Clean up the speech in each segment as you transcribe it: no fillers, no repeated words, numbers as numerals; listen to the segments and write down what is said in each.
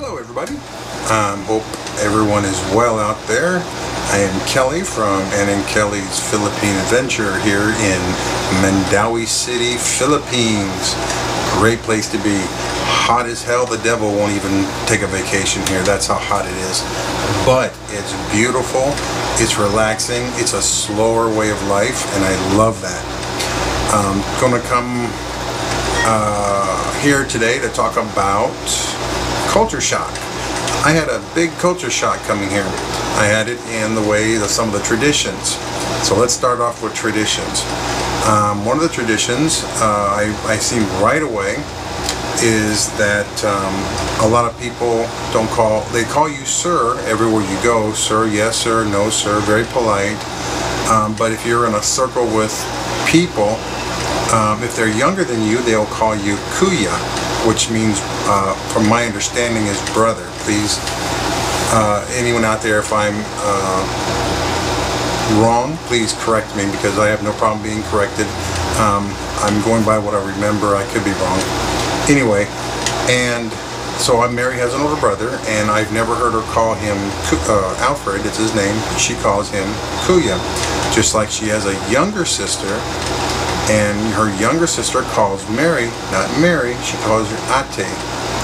Hello everybody, hope everyone is well out there. I am Kelly from Ann and Kelly's Philippine Adventure here in Mandaue City, Philippines. Great place to be. Hot as hell, the devil won't even take a vacation here, that's how hot it is. But it's beautiful, it's relaxing, it's a slower way of life, and I love that. I'm gonna come here today to talk about culture shock. I had a big culture shock coming here. I had it in the way of some of the traditions. So let's start off with traditions. One of the traditions I seen right away is that a lot of people they call you sir everywhere you go. Sir, yes sir, no sir, very polite. But if you're in a circle with people, if they're younger than you, they'll call you kuya, which means, from my understanding, is brother. Please, anyone out there, if I'm wrong, please correct me, because I have no problem being corrected. I'm going by what I remember. I could be wrong. Anyway, and so Mary has an older brother, and I've never heard her call him Alfred. It's his name. She calls him kuya, just like she has a younger sister. And her younger sister calls Mary, not Mary, she calls her ate,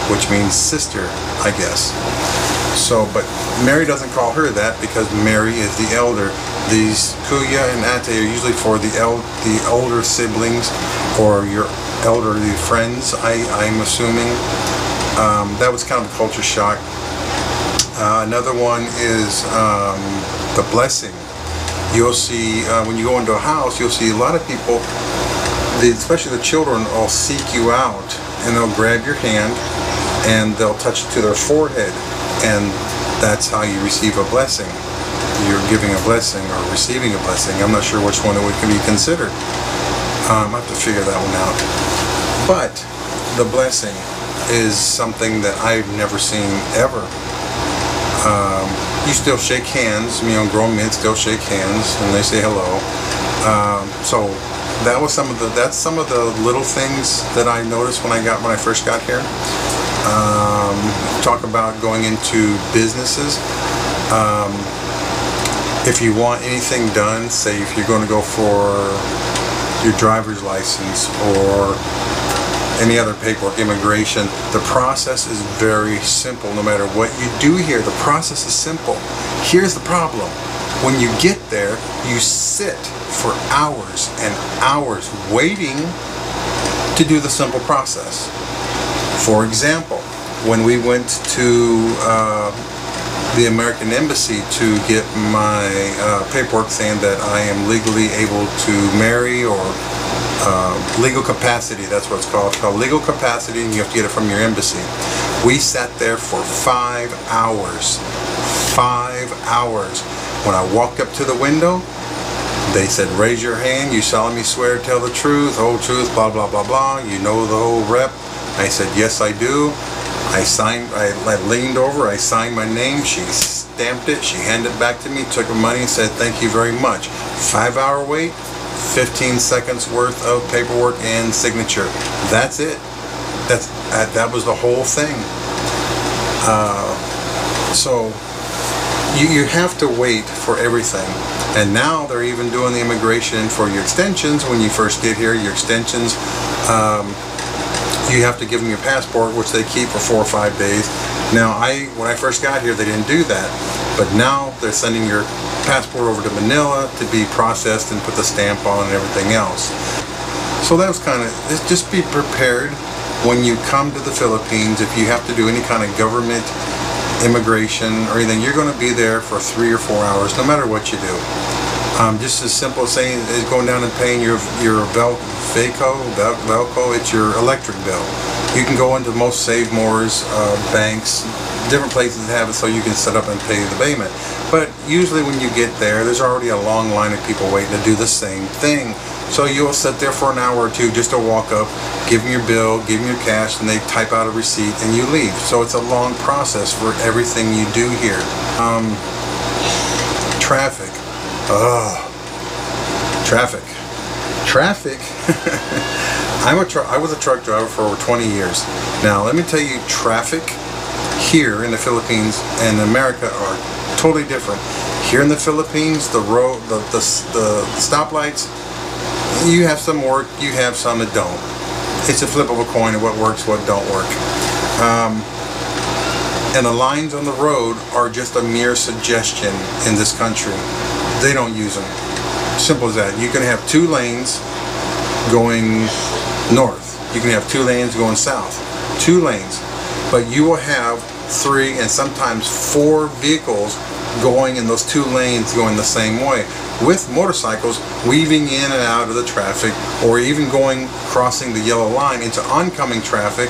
which means sister, I guess. So, but Mary doesn't call her that because Mary is the elder. These kuya and ate are usually for the older siblings or your elderly friends, I'm assuming. That was kind of a culture shock. Another one is the blessing. You'll see, when you go into a house, you'll see a lot of people, especially the children, will seek you out and they'll grab your hand and they'll touch it to their forehead, and that's how you receive a blessing. You're giving a blessing or receiving a blessing. I'm not sure which one it would be considered. I have to figure that one out. But the blessing is something that I've never seen ever. You still shake hands, you know, grown men still shake hands and they say hello. So that's some of the little things that I noticed when I first got here. Talk about going into businesses. If you want anything done, say if you're going to go for your driver's license or any other paperwork, immigration, the process is very simple. No matter what you do here, the process is simple. Here's the problem. When you get there, you sit for hours and hours waiting to do the simple process. For example, when we went to the American Embassy to get my paperwork saying that I am legally able to marry, or legal capacity, that's what it's called. It's called legal capacity, and you have to get it from your embassy. We sat there for 5 hours. 5 hours. When I walked up to the window, they said, raise your hand, you solemnly swear to tell the truth, whole truth, blah blah blah blah, you know the whole rep. I said, yes I do. I signed, I leaned over, I signed my name, she stamped it, she handed it back to me, took the money and said, thank you very much. 5-hour wait, 15 seconds worth of paperwork and signature. That's it. That was the whole thing. So you have to wait for everything. And now they're even doing the immigration for your extensions. When you first get here, your extensions, you have to give them your passport, which they keep for 4 or 5 days. Now, when I first got here, they didn't do that, but now they're sending your passport over to Manila to be processed and put the stamp on and everything else. So that was kind of, just be prepared when you come to the Philippines. If you have to do any kind of government immigration or anything, you're going to be there for 3 or 4 hours, no matter what you do. Just as simple as saying is going down and paying your Velco, it's your electric bill. You can go into most Save Mores, banks, different places that have it so you can set up and pay the payment. But usually when you get there, there's already a long line of people waiting to do the same thing. So you'll sit there for an hour or two just to walk up, give them your bill, give them your cash, and they type out a receipt and you leave. So it's a long process for everything you do here. Traffic. Traffic. I was a truck driver for over 20 years. Now let me tell you, traffic here in the Philippines and America are totally different. Here in the Philippines, the stoplights, you have some work, you have some that don't. It's a flip of a coin of what works, what don't work. And the lines on the road are just a mere suggestion in this country. They don't use them. Simple as that. You can have 2 lanes going north. You can have 2 lanes going south. 2 lanes. But you will have 3 and sometimes 4 vehicles going in those 2 lanes going the same way, with motorcycles weaving in and out of the traffic, or even crossing the yellow line into oncoming traffic,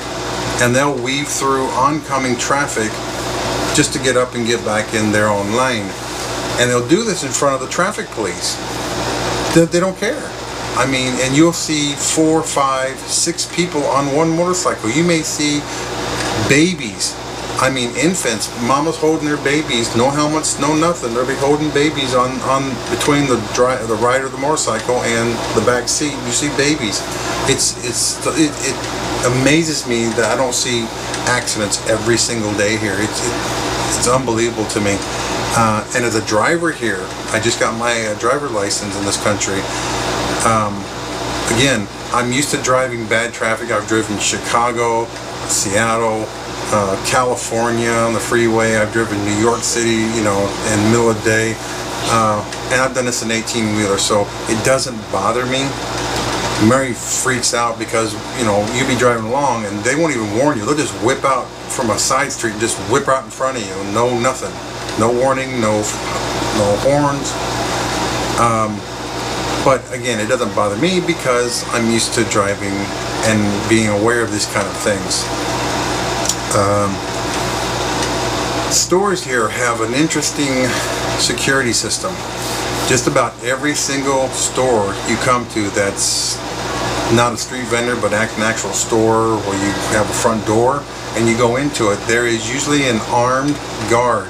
and they'll weave through oncoming traffic just to get up and get back in their own lane. And they'll do this in front of the traffic police. They don't care. I mean, and you'll see 4, 5, 6 people on one motorcycle. You may see babies, I mean infants, mamas holding their babies, no helmets, no nothing. They'll be holding babies on between the rider of the motorcycle and the back seat. You see babies. It amazes me that I don't see accidents every single day here. It's unbelievable to me. And as a driver here, I just got my driver license in this country. Again, I'm used to driving bad traffic. I've driven Chicago, Seattle, California on the freeway. I've driven New York City, you know, in the middle of the day. And I've done this in 18-wheeler, so it doesn't bother me. Mary freaks out because, you know, you be driving along and they won't even warn you. They'll just whip out from a side street and just whip out in front of you. No nothing. No warning, no horns. But again, it doesn't bother me because I'm used to driving and being aware of these kind of things. Stores here have an interesting security system. Just about every single store you come to that's not a street vendor but an actual store where you have a front door and you go into it, there is usually an armed guard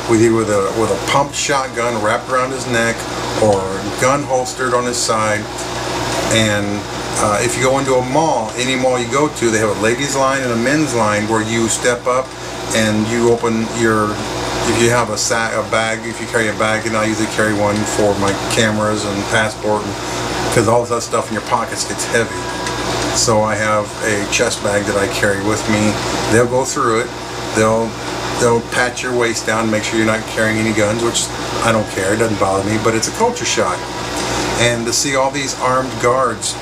with a pump shotgun wrapped around his neck or gun holstered on his side. And if you go into a mall, any mall you go to, they have a ladies line and a men's line where you step up and you open your, if you have a bag, if you carry a bag, and I usually carry one for my cameras and passport, because all that stuff in your pockets gets heavy. So I have a chest bag that I carry with me. They'll go through it. They'll pat your waist down, make sure you're not carrying any guns, which I don't care, it doesn't bother me, but it's a culture shock. And to see all these armed guards,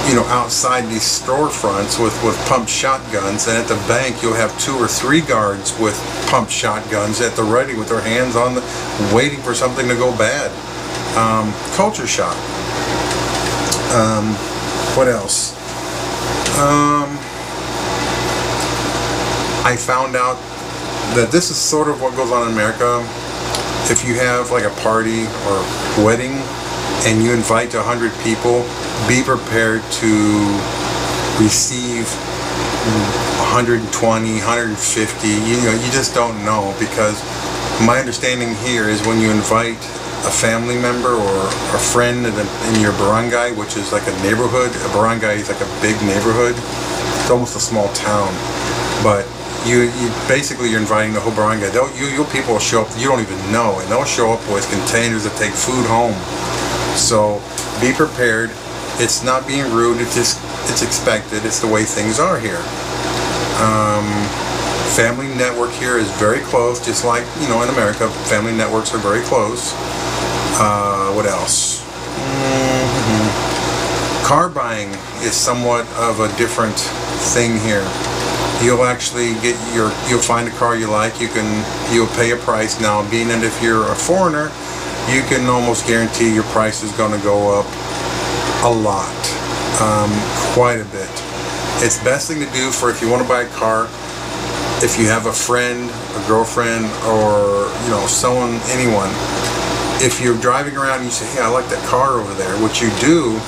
you know, outside these storefronts with pumped shotguns, and at the bank you'll have 2 or 3 guards with pumped shotguns at the ready with their hands on waiting for something to go bad. Culture shock. What else? I found out that this is sort of what goes on in America. If you have like a party or wedding and you invite 100 people, be prepared to receive 120, 150. You know, you just don't know, because my understanding here is when you invite a family member or a friend in your barangay, which is like a neighborhood. A barangay is like a big neighborhood. It's almost a small town, but you basically you're inviting the whole barangay. You people will show up you don't even know, and they'll show up with containers that take food home. So be prepared. It's not being rude. It's expected. It's the way things are here. Family network here is very close, just like, you know, in America, family networks are very close. What else? Car buying is somewhat of a different thing here. You'll actually you'll find a car you like, you'll pay a price. Now, being that if you're a foreigner, you can almost guarantee your price is going to go up a lot, quite a bit. It's the best thing to do for if you want to buy a car, if you have a friend, a girlfriend, or, you know, someone, anyone. If you're driving around and you say, hey, I like that car over there, what you do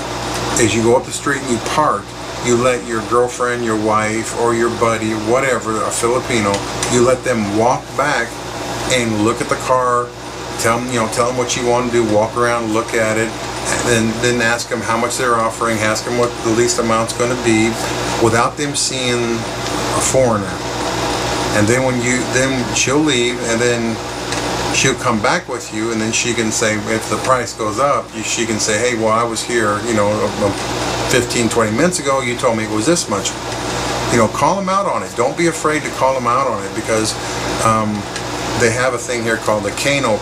is you go up the street and you park. You let your girlfriend, your wife, or your buddy, whatever, a Filipino, you let them walk back and look at the car, tell them what you want to do, walk around, look at it, and then ask them how much they're offering, ask them what the least amount's going to be, without them seeing a foreigner. And then then she'll leave, and then she'll come back with you, and then she can say, if the price goes up, she can say, hey, well, I was here, 15, 20 minutes ago, you told me it was this much. Call them out on it. Don't be afraid to call them out on it, because they have a thing here called the Kano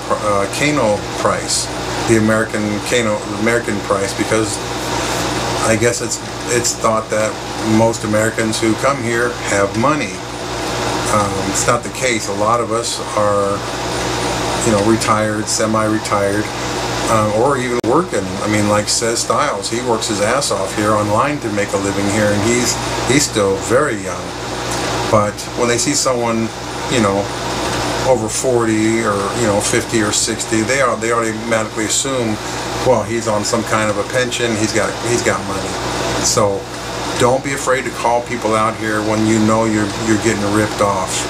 price, the American price, because I guess it's thought that most Americans who come here have money. It's not the case. A lot of us are, retired, semi-retired, or even working. I mean, like Says Styles, he works his ass off here online to make a living here, and he's still very young. But when they see someone, over 40 or 50 or 60, they automatically assume, well, he's on some kind of a pension, he's got money. So don't be afraid to call people out here when you know you're getting ripped off.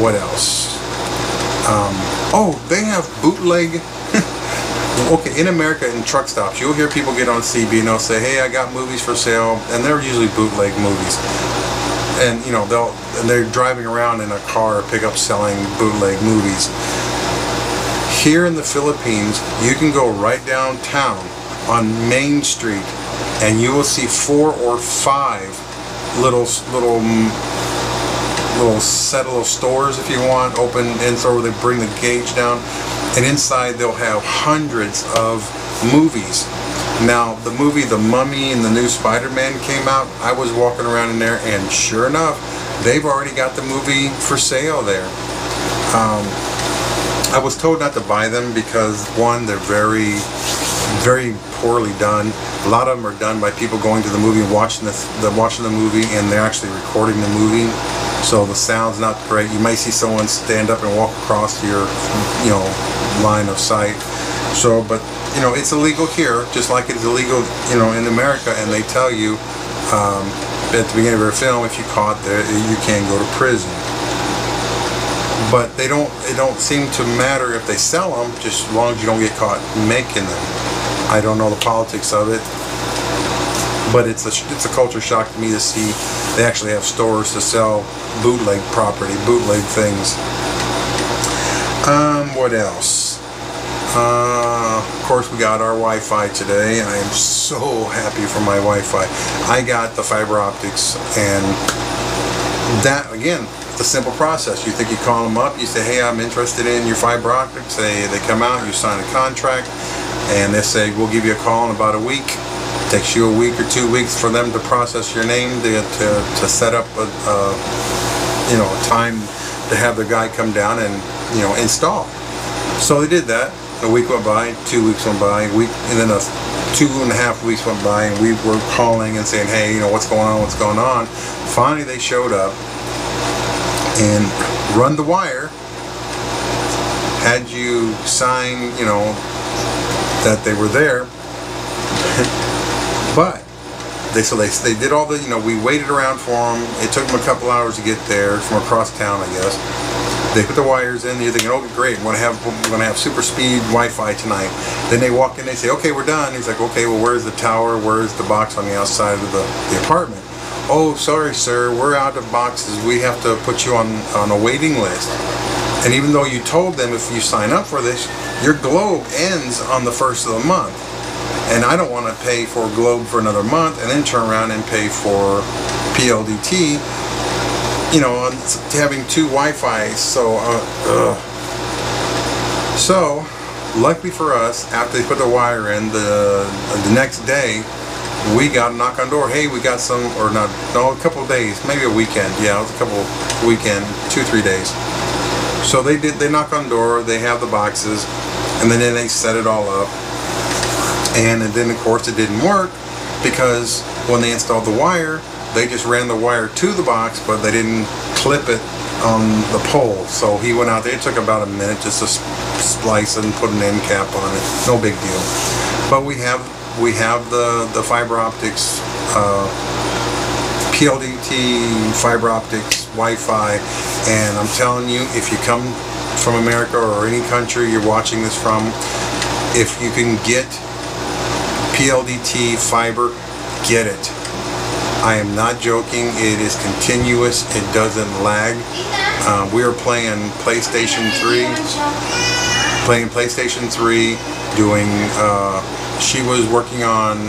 What else? Oh, they have bootleg. Okay, in America, in truck stops, you'll hear people get on CB and they'll say, hey, I got movies for sale, and they're usually bootleg movies. And they're driving around in a car, pickup, selling bootleg movies. Here in the Philippines, you can go right downtown on Main Street, and you will see 4 or 5 little stores, if you want, open inside where they bring the gauge down, and inside they'll have hundreds of movies. Now, the movie The Mummy and the new Spider-Man came out. I was walking around in there, and sure enough, they've already got the movie for sale there. I was told not to buy them because, one, they're very, very poorly done. A lot of them are done by people going to the movie and watching the movie, and they're actually recording the movie. So the sound's not great. You might see someone stand up and walk across your, line of sight. So, but it's illegal here, just like it's illegal, in America. And they tell you at the beginning of their film, if you caught there, you can go to prison. But it don't seem to matter if they sell them, just as long as you don't get caught making them. I don't know the politics of it, but it's a culture shock to me to see they actually have stores to sell bootleg property, bootleg things. What else? Of course, we got our Wi-Fi today. I am so happy for my Wi-Fi. I got the fiber optics, and that, again, the simple process. You think you call them up, you say, hey, I'm interested in your fiber optics. They come out, you sign a contract, and they say, we'll give you a call in about a week. It takes you a week or 2 weeks for them to process your name, to set up a time to have the guy come down and install. So they did that. A week went by, 2 weeks went by, and then 2.5 weeks went by, and we were calling and saying, hey, what's going on, what's going on. Finally, they showed up and run the wire, had you sign, that they were there. But they did all the, we waited around for them. It took them a couple hours to get there from across town, I guess. They put the wires in. You're thinking, oh, great, we're gonna have super speed Wi-Fi tonight. Then they walk in. They say, okay, we're done. He's like, okay, well, where's the tower? Where's the box on the outside of the apartment? Oh, sorry, sir, we're out of boxes. We have to put you on a waiting list. And even though you told them if you sign up for this, your Globe ends on the 1st of the month. And I don't want to pay for Globe for another month and then turn around and pay for PLDT, having 2 Wi-Fis. So, luckily for us, after they put the wire in, the next day, we got a knock on the door. Hey, we got some, or not, no, a couple of days, maybe a weekend. Yeah, it was a couple weekend, 2-3 days. So they knock on the door, they have the boxes, and then they set it all up. And then, of course, it didn't work because when they installed the wire, they just ran the wire to the box, but they didn't clip it on the pole. So he went out there. It took about a minute just to splice and put an end cap on it. No big deal. But we have the fiber optics, PLDT, fiber optics, Wi-Fi, and I'm telling you, if you come from America or any country you're watching this from, if you can get PLDT fiber, get it. I am not joking. It is continuous. It doesn't lag. We are playing PlayStation 3. Doing, she was working on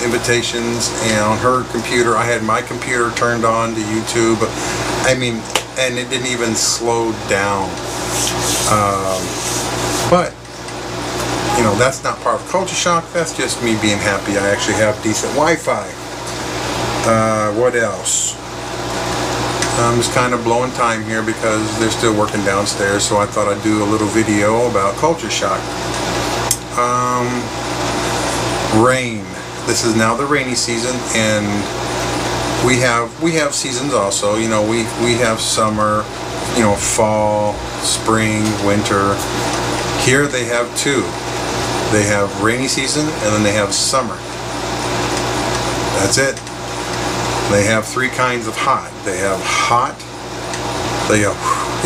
invitations, and on her computer, I had my computer turned on to YouTube. I mean, and it didn't even slow down. But, you know, that's not part of culture shock. That's just me being happy I actually have decent Wi-Fi. What else? I'm just kind of blowing time here because they're still working downstairs, so I thought I'd do a little video about culture shock. Rain. This is now the rainy season, and we have seasons also. You know, we have summer, you know, fall, spring, winter. Here they have two. They have rainy season, and then they have summer. That's it. They have three kinds of hot. They have hot. They go,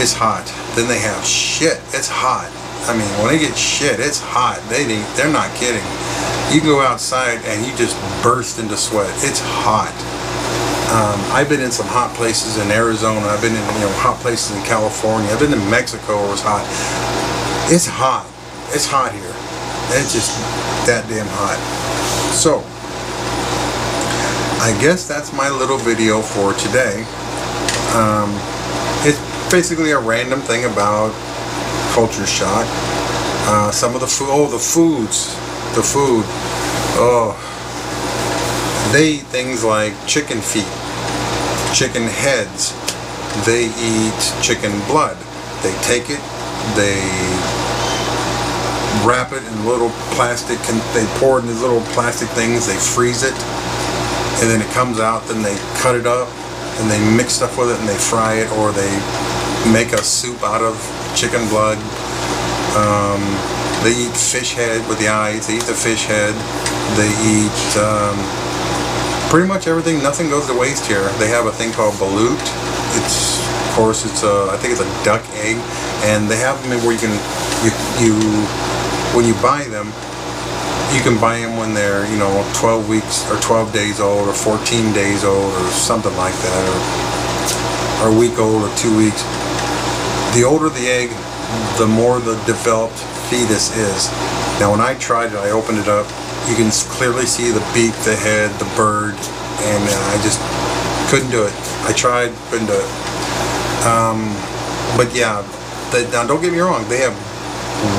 it's hot. Then they have shit. It's hot. I mean, when they get shit, it's hot. They're not kidding. You go outside and you just burst into sweat. It's hot. I've been in some hot places in Arizona. I've been in, you know, hot places in California. I've been in Mexico where it was hot. It's hot. It's hot here. It's just that damn hot. So, I guess that's my little video for today. It's basically a random thing about culture shock. Some of the food, the food. Oh, they eat things like chicken feet, chicken heads. They eat chicken blood. They take it, they wrap it in little plastic, and they pour it in these little plastic things. They freeze it. And then it comes out, then they cut it up, and they mix stuff with it, and they fry it, or they make a soup out of chicken blood. They eat fish head with the eyes. They eat the fish head. They eat pretty much everything. Nothing goes to waste here. They have a thing called balut. It's, of course, it's I think it's a duck egg, and they have them where you can when you buy them. You can buy them when they're, you know, 12 weeks or 12 days old or 14 days old or something like that, or a week old or 2 weeks. The older the egg, the more the developed fetus is. Now when I tried it, I opened it up, you can clearly see the beak, the head, the bird, and I just couldn't do it. I tried, couldn't do it. But yeah, now don't get me wrong, they have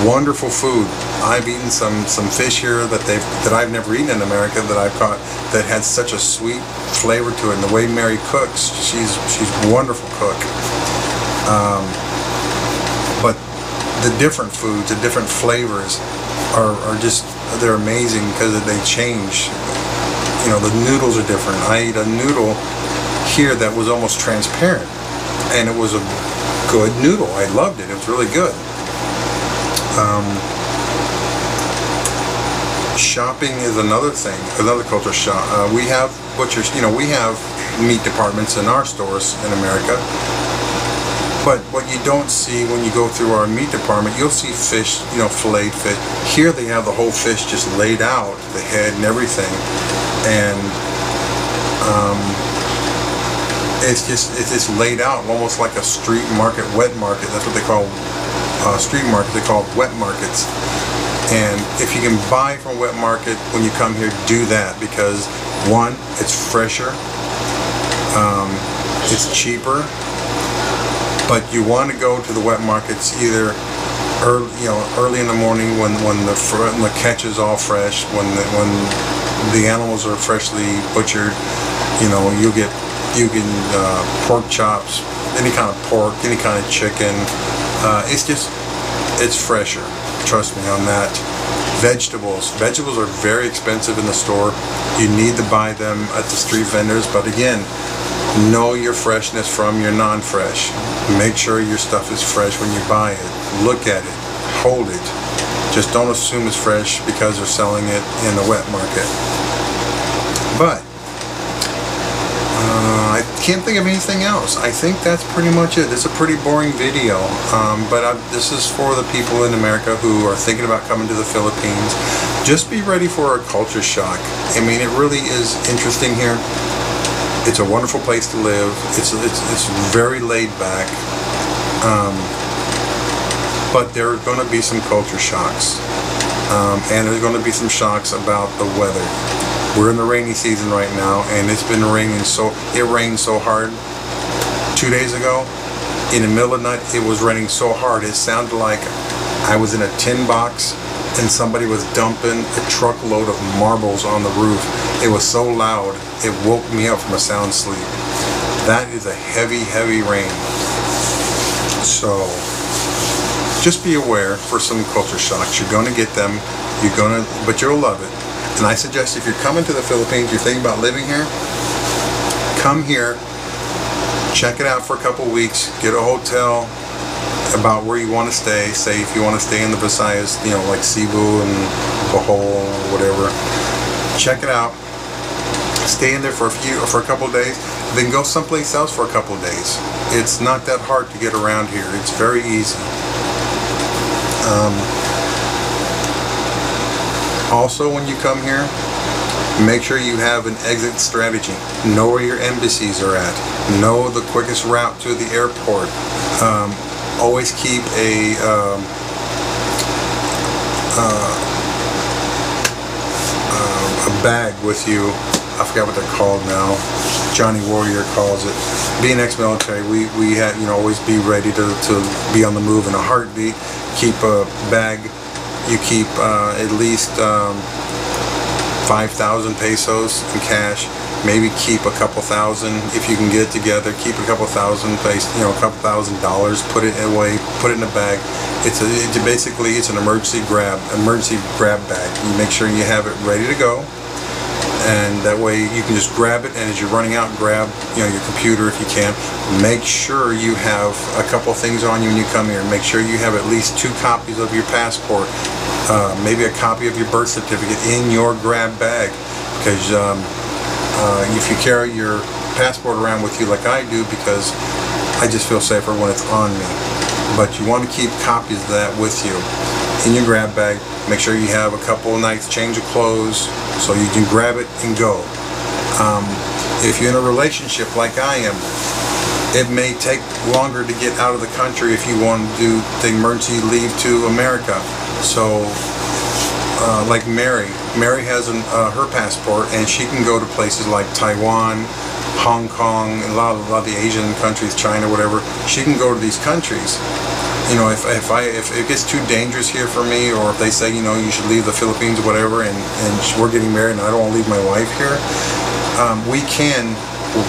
wonderful food. I've eaten some fish here that I've never eaten in America that I've caught that had such a sweet flavor to it. And the way Mary cooks, she's a wonderful cook. But the different foods, the different flavors are just, they're amazing because they change. You know, the noodles are different. I ate a noodle here that was almost transparent, and it was a good noodle. I loved it. It was really good. Shopping is another thing, another culture shock. We have butchers, you know, we have meat departments in our stores in America. But what you don't see when you go through our meat department, you'll see fish, you know, filleted fish. Here they have the whole fish just laid out, the head and everything. And it's just laid out almost like a street market, wet market. That's what they call street market. They call it wet markets. And if you can buy from a wet market when you come here, do that, because one, it's fresher, it's cheaper, but you want to go to the wet markets either early in the morning when the catch is all fresh, when the animals are freshly butchered. You know, you can pork chops, any kind of pork, any kind of chicken. It's fresher. Trust me on that. Vegetables are very expensive in the store. You need to buy them at the street vendors, but again, know your freshness from your non-fresh. Make sure your stuff is fresh when you buy it. Look at it, hold it. Just don't assume it's fresh because they're selling it in the wet market. But I can't think of anything else. I think that's pretty much it. It's a pretty boring video, but this is for the people in America who are thinking about coming to the Philippines. Just be ready for a culture shock. I mean, it really is interesting here. It's a wonderful place to live. It's very laid back. But there are going to be some culture shocks. And there's going to be some shocks about the weather. We're in the rainy season right now, and it's been raining it rained so hard 2 days ago. In the middle of the night, it was raining so hard, it sounded like I was in a tin box and somebody was dumping a truckload of marbles on the roof. It was so loud, it woke me up from a sound sleep. That is a heavy, heavy rain. So, just be aware for some culture shocks. You're going to get them, but you'll love it. And I suggest if you're coming to the Philippines, you're thinking about living here, come here, check it out for a couple weeks, get a hotel about where you want to stay. Say if you want to stay in the Visayas, you know, like Cebu and Bohol or whatever. Check it out. Stay in there for a couple of days, then go someplace else for a couple of days. It's not that hard to get around here. It's very easy. Also, when you come here, make sure you have an exit strategy. Know where your embassies are at. Know the quickest route to the airport. Always keep a bag with you. I forgot what they're called now. Johnny Warrior calls it. Being ex-military, we had, you know, always be ready to be on the move in a heartbeat. Keep a bag. You keep at least 5,000 pesos in cash. Maybe keep a couple thousand if you can get it together. Keep a couple thousand, a couple $1,000. Put it away. Put it in a bag. Basically it's an emergency grab bag. You make sure you have it ready to go, and that way you can just grab it. And as you're running out, grab your computer if you can. Make sure you have a couple things on you when you come here. Make sure you have at least 2 copies of your passport, maybe a copy of your birth certificate in your grab bag, because if you carry your passport around with you like I do, because I just feel safer when it's on me. But you want to keep copies of that with you in your grab bag. Make sure you have a couple of nights change of clothes so you can grab it and go. If you're in a relationship like I am, it may take longer to get out of the country if you want to do the emergency leave to America. So like Mary has her passport, and she can go to places like Taiwan, Hong Kong, a lot of the Asian countries, China, whatever. She can go to these countries. You know, if it gets too dangerous here for me, or if they say, you know, you should leave the Philippines or whatever, and we're getting married and I don't want to leave my wife here, we can,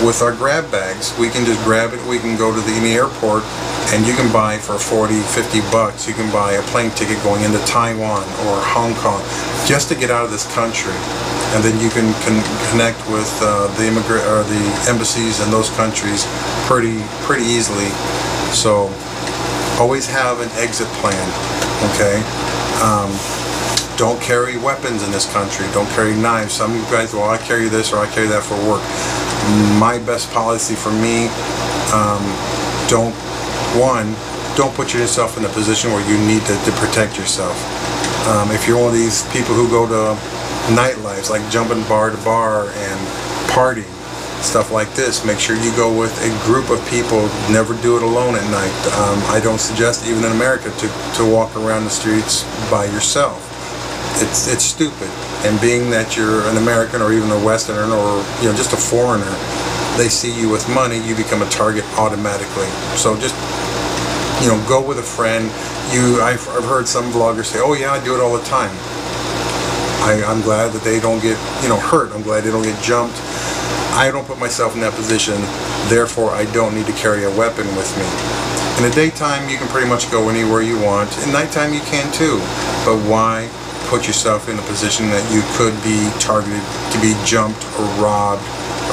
with our grab bags, we can just grab it. We can go to the airport, and you can buy for 40, 50 bucks. You can buy a plane ticket going into Taiwan or Hong Kong just to get out of this country, and then you can connect with the embassies in those countries pretty easily. So always have an exit plan. Okay. Don't carry weapons in this country. Don't carry knives. Some guys, well, I carry this or I carry that for work. My best policy for me, don't put yourself in a position where you need to protect yourself. If you're one of these people who go to nightlives, like jumping bar to bar and partying, stuff like this, make sure you go with a group of people. Never do it alone at night. I don't suggest, even in America, to walk around the streets by yourself. It's stupid. And being that you're an American or even a Westerner or just a foreigner, they see you with money, you become a target automatically. So just go with a friend. I've heard some vloggers say, "Oh yeah, I do it all the time." I'm glad that they don't get hurt. I'm glad they don't get jumped. I don't put myself in that position, therefore I don't need to carry a weapon with me. In the daytime, you can pretty much go anywhere you want. In nighttime, you can too. But why put yourself in a position that you could be targeted, to be jumped or robbed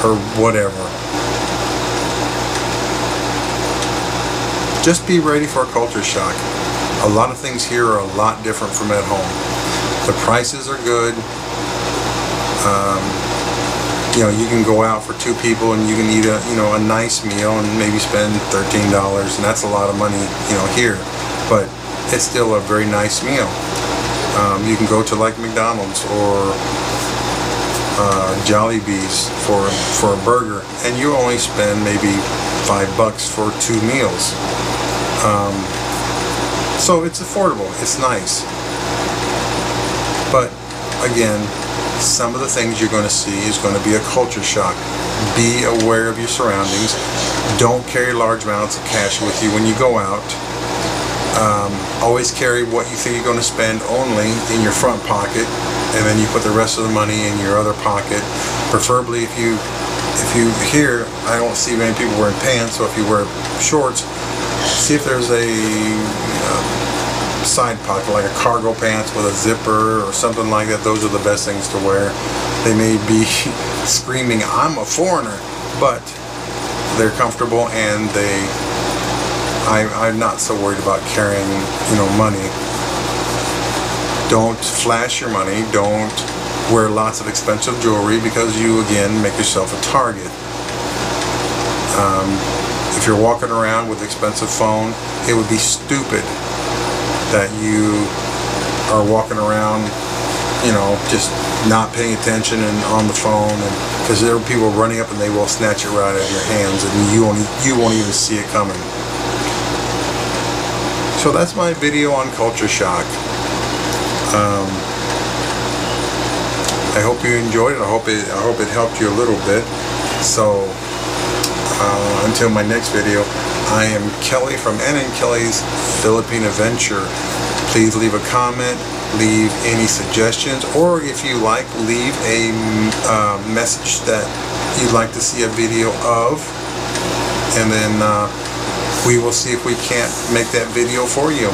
or whatever? Just be ready for a culture shock. A lot of things here are a lot different from at home. The prices are good. You can go out for 2 people and you can eat a nice meal and maybe spend $13, and that's a lot of money here, but it's still a very nice meal. You can go to like McDonald's or Jollibee's for a burger, and you only spend maybe $5 for 2 meals. So it's affordable, it's nice. But again, some of the things you're going to see is going to be a culture shock. Be aware of your surroundings. Don't carry large amounts of cash with you when you go out. Always carry what you think you're going to spend only in your front pocket, and then you put the rest of the money in your other pocket. Preferably, if you here, I don't see many people wearing pants, so if you wear shorts, see if there's a side pocket, like a cargo pants with a zipper or something like that. Those are the best things to wear. They may be screaming, "I'm a foreigner," but they're comfortable, and I'm not so worried about carrying, money. Don't flash your money. Don't wear lots of expensive jewelry, because you, again, make yourself a target. If you're walking around with an expensive phone, it would be stupid that you are walking around, just not paying attention and on the phone, and because there are people running up and they will snatch it right out of your hands, and you won't even see it coming. So that's my video on culture shock. I hope you enjoyed it. I hope it helped you a little bit. So until my next video, I am Kelly from Ann and Kelly's Philippine Adventure. Please leave a comment, leave any suggestions, or if you like, leave a message that you'd like to see a video of, and then we will see if we can't make that video for you.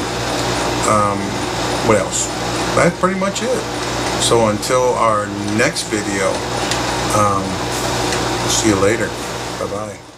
What else? That's pretty much it. So until our next video, see you later. Bye-bye.